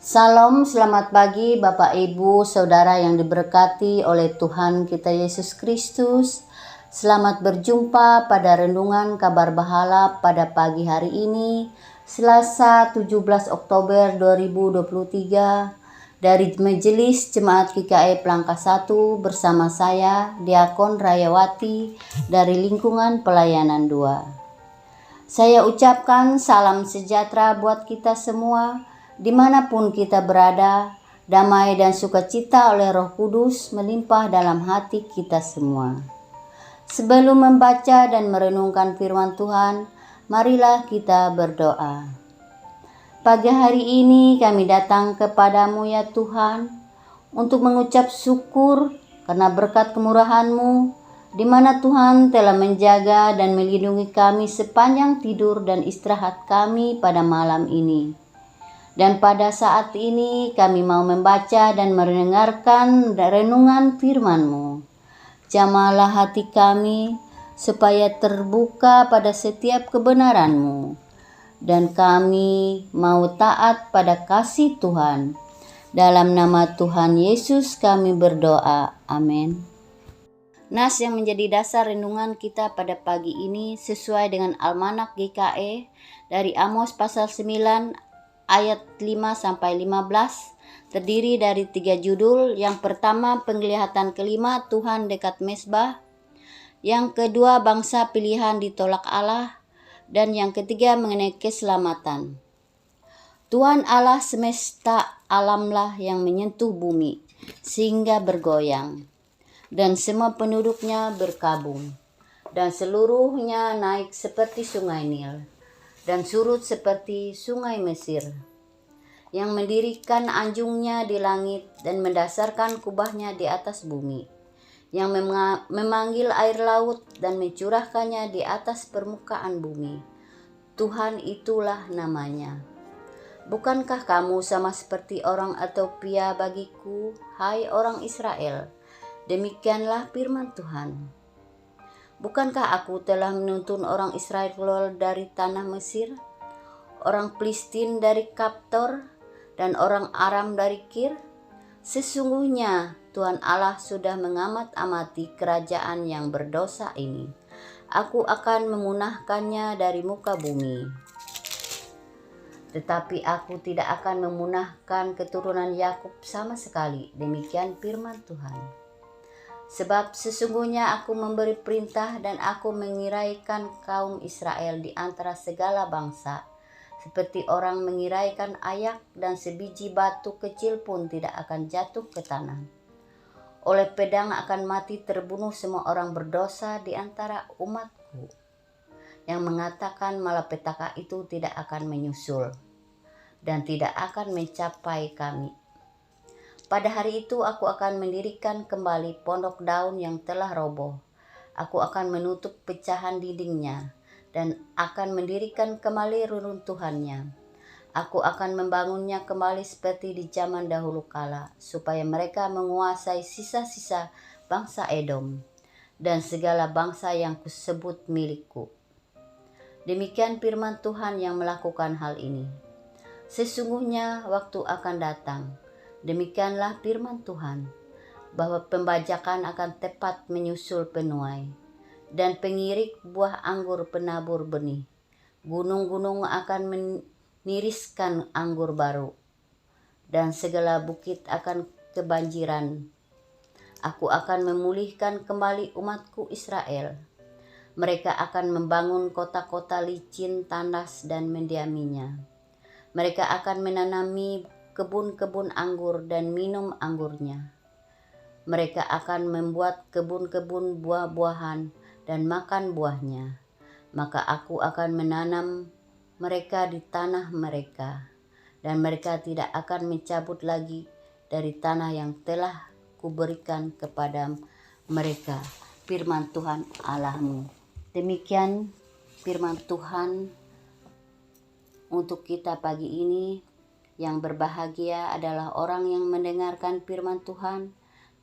Salam, selamat pagi Bapak Ibu, Saudara yang diberkati oleh Tuhan kita Yesus Kristus. Selamat berjumpa pada renungan kabar bahala pada pagi hari ini, Selasa 17 Oktober 2023, dari Majelis Jemaat GKI Plangka 1 bersama saya, Diakon Rayawati dari lingkungan pelayanan 2. Saya ucapkan salam sejahtera buat kita semua, dimanapun kita berada. Damai dan sukacita oleh Roh Kudus melimpah dalam hati kita semua. Sebelum membaca dan merenungkan firman Tuhan, marilah kita berdoa. Pagi hari ini kami datang kepadamu ya Tuhan, untuk mengucap syukur karena berkat kemurahan-Mu, di mana Tuhan telah menjaga dan melindungi kami sepanjang tidur dan istirahat kami pada malam ini. Dan pada saat ini kami mau membaca dan mendengarkan renungan firman-Mu. Jamahlah hati kami supaya terbuka pada setiap kebenaran-Mu, dan kami mau taat pada kasih Tuhan. Dalam nama Tuhan Yesus kami berdoa, amin. Nas yang menjadi dasar renungan kita pada pagi ini sesuai dengan Almanak GKE dari Amos pasal 9 ayat 5-15, terdiri dari 3 judul. Yang pertama, penglihatan kelima, Tuhan dekat mezbah. Yang kedua, bangsa pilihan ditolak Allah. Dan yang ketiga, mengenai keselamatan. Tuhan Allah semesta alamlah yang menyentuh bumi sehingga bergoyang, dan semua penduduknya berkabung, dan seluruhnya naik seperti sungai Nil, dan surut seperti sungai Mesir, yang mendirikan anjungnya di langit dan mendasarkan kubahnya di atas bumi, yang memanggil air laut dan mencurahkannya di atas permukaan bumi. Tuhan itulah namanya. Bukankah kamu sama seperti orang Etiopia bagiku, hai orang Israel? Demikianlah firman Tuhan. Bukankah aku telah menuntun orang Israel keluar dari tanah Mesir, orang Filistin dari Kaptor, dan orang Aram dari Kir? Sesungguhnya Tuhan Allah sudah mengamat-amati kerajaan yang berdosa ini. Aku akan memunahkannya dari muka bumi. Tetapi aku tidak akan memunahkan keturunan Yakub sama sekali. Demikian firman Tuhan. Sebab sesungguhnya aku memberi perintah dan aku mengiraikan kaum Israel di antara segala bangsa, seperti orang mengiraikan ayak, dan sebiji batu kecil pun tidak akan jatuh ke tanah. Oleh pedang akan mati terbunuh semua orang berdosa di antara umatku, yang mengatakan malapetaka itu tidak akan menyusul dan tidak akan mencapai kami. Pada hari itu aku akan mendirikan kembali pondok daun yang telah roboh. Aku akan menutup pecahan dindingnya dan akan mendirikan kembali reruntuhannya. Aku akan membangunnya kembali seperti di zaman dahulu kala, supaya mereka menguasai sisa-sisa bangsa Edom dan segala bangsa yang kusebut milikku. Demikian firman Tuhan yang melakukan hal ini. Sesungguhnya waktu akan datang, demikianlah firman Tuhan, bahwa pembajakan akan tepat menyusul penuai, dan pengirik buah anggur penabur benih. Gunung-gunung akan meniriskan anggur baru, dan segala bukit akan kebanjiran. Aku akan memulihkan kembali umatku Israel. Mereka akan membangun kota-kota licin tandas dan mendiaminya. Mereka akan menanami kebun-kebun anggur dan minum anggurnya. Mereka akan membuat kebun-kebun buah-buahan dan makan buahnya. Maka aku akan menanam mereka di tanah mereka, dan mereka tidak akan mencabut lagi dari tanah yang telah kuberikan kepada mereka. Firman Tuhan Allahmu. Demikian firman Tuhan untuk kita pagi ini. Yang berbahagia adalah orang yang mendengarkan firman Tuhan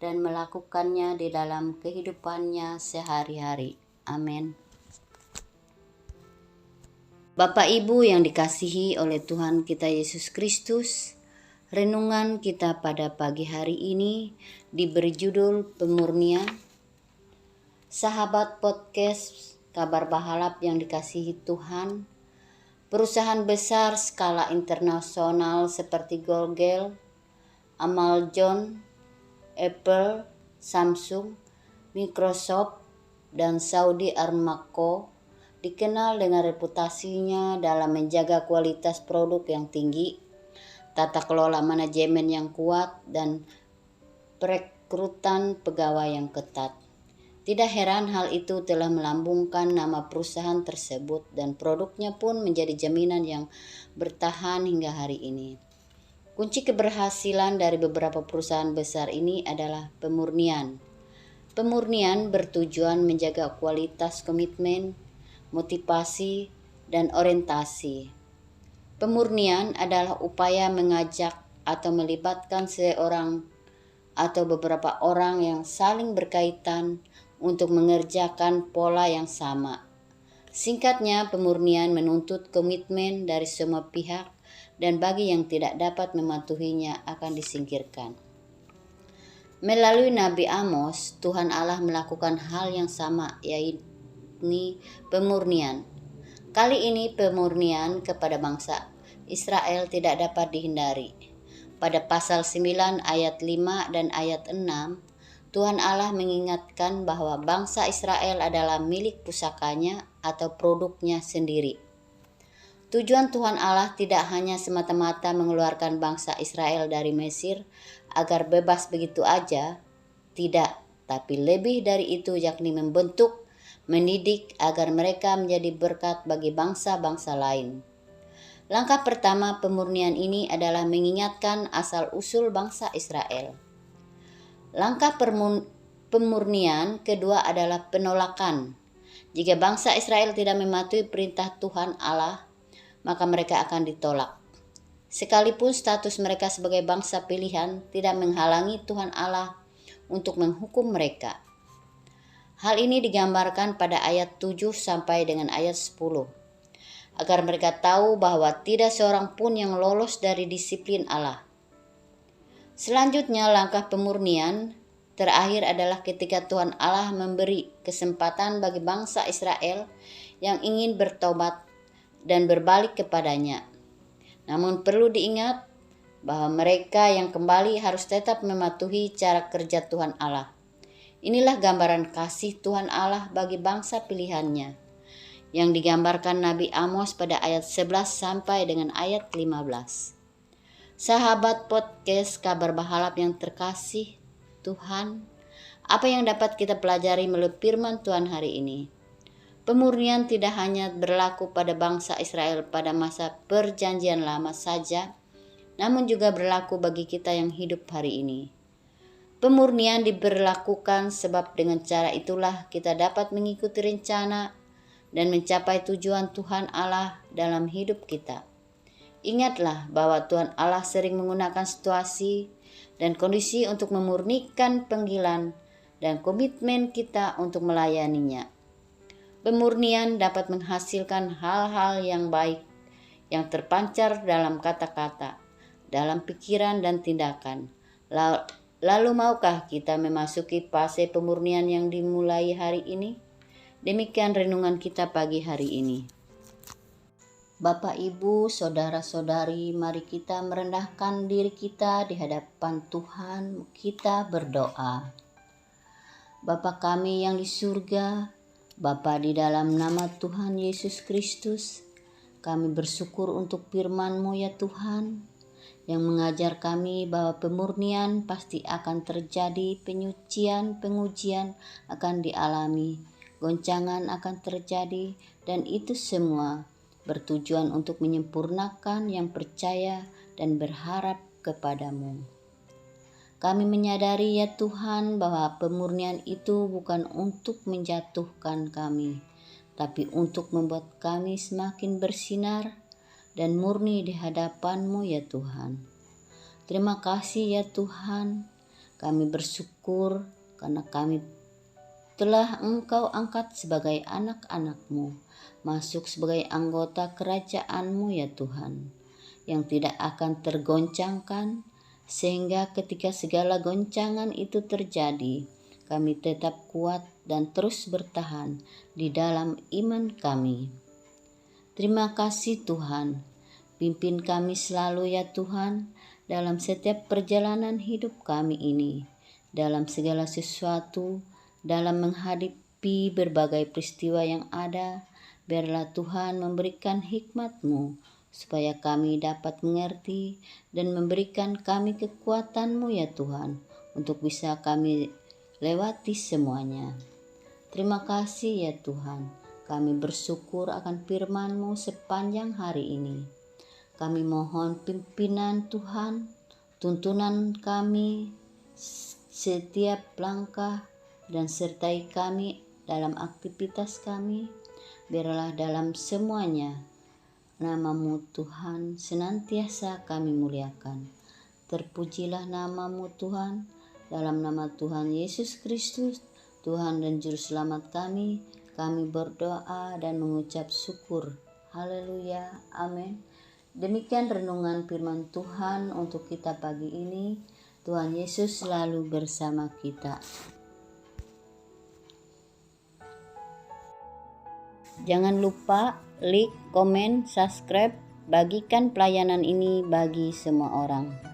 dan melakukannya di dalam kehidupannya sehari-hari. Amin. Bapak Ibu yang dikasihi oleh Tuhan kita Yesus Kristus, Renungan kita pada pagi hari ini diberi judul Pemurnian. Sahabat podcast Kabar Bahalap yang dikasihi Tuhan, perusahaan besar skala internasional seperti Google, Amazon, Apple, Samsung, Microsoft, dan Saudi Aramco dikenal dengan reputasinya dalam menjaga kualitas produk yang tinggi, tata kelola manajemen yang kuat, dan perekrutan pegawai yang ketat. Tidak heran hal itu telah melambungkan nama perusahaan tersebut dan produknya pun menjadi jaminan yang bertahan hingga hari ini. Kunci keberhasilan dari beberapa perusahaan besar ini adalah pemurnian. Pemurnian bertujuan menjaga kualitas komitmen, motivasi, dan orientasi. Pemurnian adalah upaya mengajak atau melibatkan seorang atau beberapa orang yang saling berkaitan untuk mengerjakan pola yang sama. Singkatnya, pemurnian menuntut komitmen dari semua pihak dan bagi yang tidak dapat mematuhinya akan disingkirkan. Melalui Nabi Amos, Tuhan Allah melakukan hal yang sama, yaitu pemurnian. Kali ini pemurnian kepada bangsa Israel tidak dapat dihindari. Pada pasal 9 ayat 5 dan ayat 6, Tuhan Allah mengingatkan bahwa bangsa Israel adalah milik pusakanya atau produknya sendiri. Tujuan Tuhan Allah tidak hanya semata-mata mengeluarkan bangsa Israel dari Mesir agar bebas begitu aja, tidak, tapi lebih dari itu yakni membentuk, mendidik agar mereka menjadi berkat bagi bangsa-bangsa lain. Langkah pertama pemurnian ini adalah mengingatkan asal-usul bangsa Israel. Langkah pemurnian kedua adalah penolakan. Jika bangsa Israel tidak mematuhi perintah Tuhan Allah, maka mereka akan ditolak. Sekalipun status mereka sebagai bangsa pilihan tidak menghalangi Tuhan Allah untuk menghukum mereka. Hal ini digambarkan pada ayat 7 sampai dengan ayat 10. Agar mereka tahu bahwa tidak seorang pun yang lolos dari disiplin Allah. Selanjutnya, langkah pemurnian terakhir adalah ketika Tuhan Allah memberi kesempatan bagi bangsa Israel yang ingin bertobat dan berbalik kepadanya. Namun perlu diingat bahwa mereka yang kembali harus tetap mematuhi cara kerja Tuhan Allah. Inilah gambaran kasih Tuhan Allah bagi bangsa pilihannya yang digambarkan Nabi Amos pada ayat 11 sampai dengan ayat 15. Sahabat podcast Kabar Bahalap yang terkasih Tuhan, apa yang dapat kita pelajari melalui firman Tuhan hari ini? Pemurnian tidak hanya berlaku pada bangsa Israel pada masa perjanjian lama saja, namun juga berlaku bagi kita yang hidup hari ini. Pemurnian diberlakukan sebab dengan cara itulah kita dapat mengikuti rencana dan mencapai tujuan Tuhan Allah dalam hidup kita. Ingatlah bahwa Tuhan Allah sering menggunakan situasi dan kondisi untuk memurnikan panggilan dan komitmen kita untuk melayaninya. Pemurnian dapat menghasilkan hal-hal yang baik yang terpancar dalam kata-kata, dalam pikiran dan tindakan. Lalu maukah kita memasuki fase pemurnian yang dimulai hari ini? Demikian renungan kita pagi hari ini. Bapak, Ibu, saudara-saudari, mari kita merendahkan diri kita di hadapan Tuhan. Kita berdoa. Bapa kami yang di surga, Bapa, di dalam nama Tuhan Yesus Kristus, kami bersyukur untuk firman-Mu ya Tuhan, yang mengajar kami bahwa pemurnian pasti akan terjadi, penyucian, pengujian akan dialami, goncangan akan terjadi, dan itu semua bertujuan untuk menyempurnakan yang percaya dan berharap kepadamu. Kami menyadari ya Tuhan bahwa pemurnian itu bukan untuk menjatuhkan kami, tapi untuk membuat kami semakin bersinar dan murni di hadapan-Mu ya Tuhan. Terima kasih ya Tuhan, kami bersyukur karena kami telah Engkau angkat sebagai anak-anak-Mu, masuk sebagai anggota kerajaan-Mu ya Tuhan. yang tidak akan tergoncangkan, sehingga ketika segala goncangan itu terjadi, kami tetap kuat dan terus bertahan di dalam iman kami. Terima kasih Tuhan, pimpin kami selalu ya Tuhan, dalam setiap perjalanan hidup kami ini, dalam segala sesuatu, dalam menghadapi berbagai peristiwa yang ada. Biarlah Tuhan memberikan hikmat-Mu, supaya kami dapat mengerti dan memberikan kami kekuatan-Mu ya Tuhan, untuk bisa kami lewati semuanya. Terima kasih ya Tuhan, kami bersyukur akan firman-Mu sepanjang hari ini. Kami mohon pimpinan Tuhan, tuntunan kami setiap langkah, dan sertai kami dalam aktivitas kami. Biarlah dalam semuanya nama-Mu Tuhan senantiasa kami muliakan. Terpujilah nama-Mu Tuhan, dalam nama Tuhan Yesus Kristus, Tuhan dan Juru Selamat kami berdoa dan mengucap syukur. Haleluya, amin. Demikian renungan firman Tuhan untuk kita pagi ini. Tuhan Yesus selalu bersama kita. Jangan lupa like, komen, subscribe, bagikan pelayanan ini bagi semua orang.